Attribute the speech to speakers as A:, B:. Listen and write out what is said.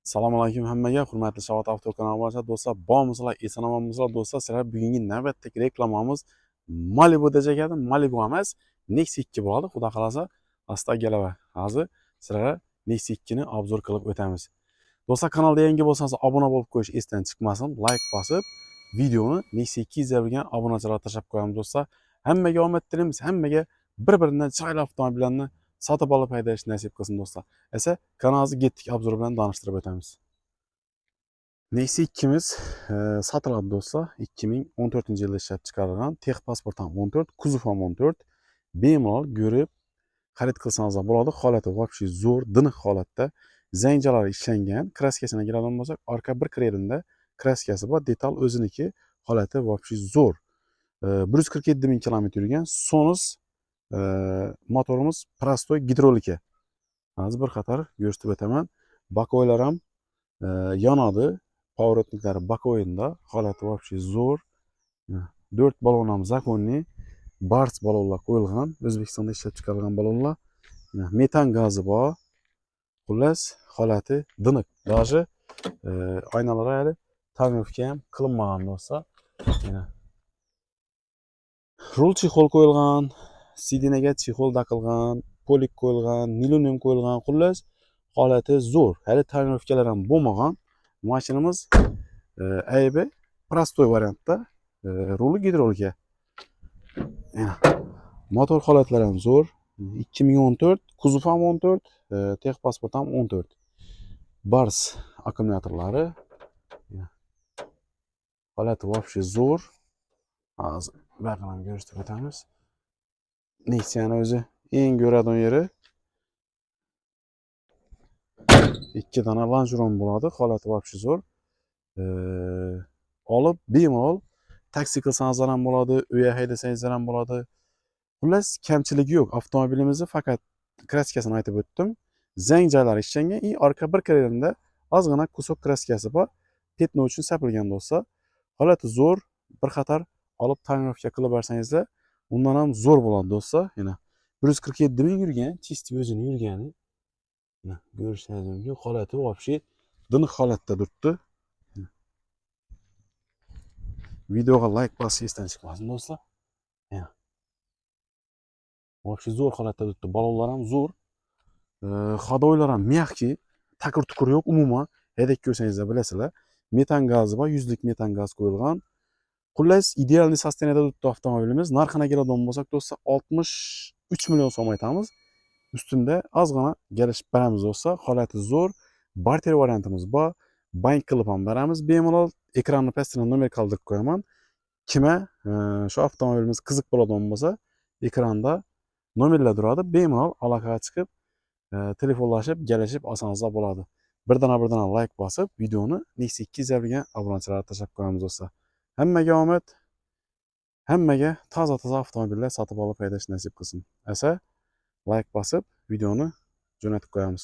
A: Assalomu alaykum hammaga, hurmatli Shavot Avto kanali bo'yicha do'stlar, bormisizlar, eson-omonmisizlar do'stlar. Sizlar bugungi navbatdagi reklamamiz Malibu dejagadi. Malibu emas, Nexia 2 bo'ladi. Xudo xolasa, asta kelava. Hozir sizlarga Nexia 2 ni obzor qilib o'tamiz. Do'stlar, kanalga yangi bo'lsangiz obuna bo'lib qo'yish esdan chiqmasin. Like bosib, videoni Nexia 2 izlagan obunachilarga tashlab qo'yamiz do'stlar. Hammaga omad tilaymiz, hammaga bir-biridan chiroyli avtomobillarni sotib olib haydash nasib qilsin do'stlar. Esa kanalimizni getdik obzor bilan tanishtirib o'tamiz. Nexia 2'miz sotiladi do'stlar. 2014-yilda ishlab chiqarilgan. Texpasport ham 14, kuzov ham 14. Bemalol ko'rib xarid qilsangiz bo'ladi. Holati вообще zo'r, diniq holatda. Zanjirlari ishlangan. Kraskasini keladigan bo'lsak, orqa bir krelida kraskasi bor, detal o'ziniki. Holati вообще zo'r. 147 ming kilometr yurgan. Sonus motorimiz prostoy gidrolika. Hozir bir qator ko'rsatib o'taman. Bakoylar ham yonadi. Pоворotniklari bakoyinda. Holati вообще zo'r. 4 balon ham zakonniy. Bars balonlar qo'yilgan. O'zbekistonda ishlab chiqarilgan balonlar. Metan gazi bor. Xullas, holati diniq. Даже aynalar hali ta'mirlovga ham qilinmagan do'stlar. Rul chexol qo'yilgan, sidinaga chexol taqilgan, polik qo'yilgan, nilonium qo'yilgan. Xullas, holati zo'r. Hali ta'mirlovkalar ham bo'lmagan. Mashinamiz aybi prostoy variantda, ruli gidrolika. Motor holatlari ham zo'r. 2014, kuzov ham 14, texpasport ham 14. Bars akkumulyatorlari. Holati вообще zo'r. Hozir baqalam ko'rsatib o'tamiz. Nexia'ni o'zi eng ko'radigan yeri 2 dona lonjron bo'ladi. Holati вообще zo'r. Olib bemalol taksi qilsangiz ham bo'ladi, uya haydasangiz ham bo'ladi. Xullas, kamchiligi yo'q. Avtomobilimizni faqat kraskasini aytib o'tdim. Zang joylari ishlangan, orqa bir krelida ozgina kusok kraskasi bor. Petno uchun sapilgan do'stlar. Holati zo'r. Bir qator olib ta'mirlovga qilib bersangizlar, undan ham zo'r bo'ladi do'stlar. 147 ming yurgan, chisti o'zini yurgani. Ko'rishingiz mumkin. Holati вообще diniq holatda turibdi. Videoga like bosib esdan chiqmasin do'stlar. Вообще zo'r holatda turibdi. Balonlar ham zo'r. Xodoylar ham mягкий, takir-tukur yo'q umuman. Haydab ko'rsangizlar bilasizlar. Metan gazi bor, 100 lik metan gaz qo'yilgan. Xullas, idealniy sosteniyada turibdi avtomobilimiz. Narxini keladigan bo'lsak do'stlar, 63 million so'm aytamiz. Ustunda ozgina kelishib beramiz do'stlar. Holati zo'r. Barter variantimiz bor. Bank qilib ham beramiz. Bemalol ekranni pastidan nomer qoldirib qo'yaman. Kimga shu avtomobilimiz qiziq bo'ladigan bo'lsa, ekranda nomerlar turadi. Bemalol aloqaga chiqib, telefonlashib, kelishib olsangizlar bo'ladi. Birdan like bosib, videoni Nexia 2 izlagan obunachilarga tashlab qo'yamiz do'stlar. Hammaga omad, hammaga toza avtomobillar sotib olib haydash nasib qilsin. Asa like bosib, videoni jo'natib qo'yamiz.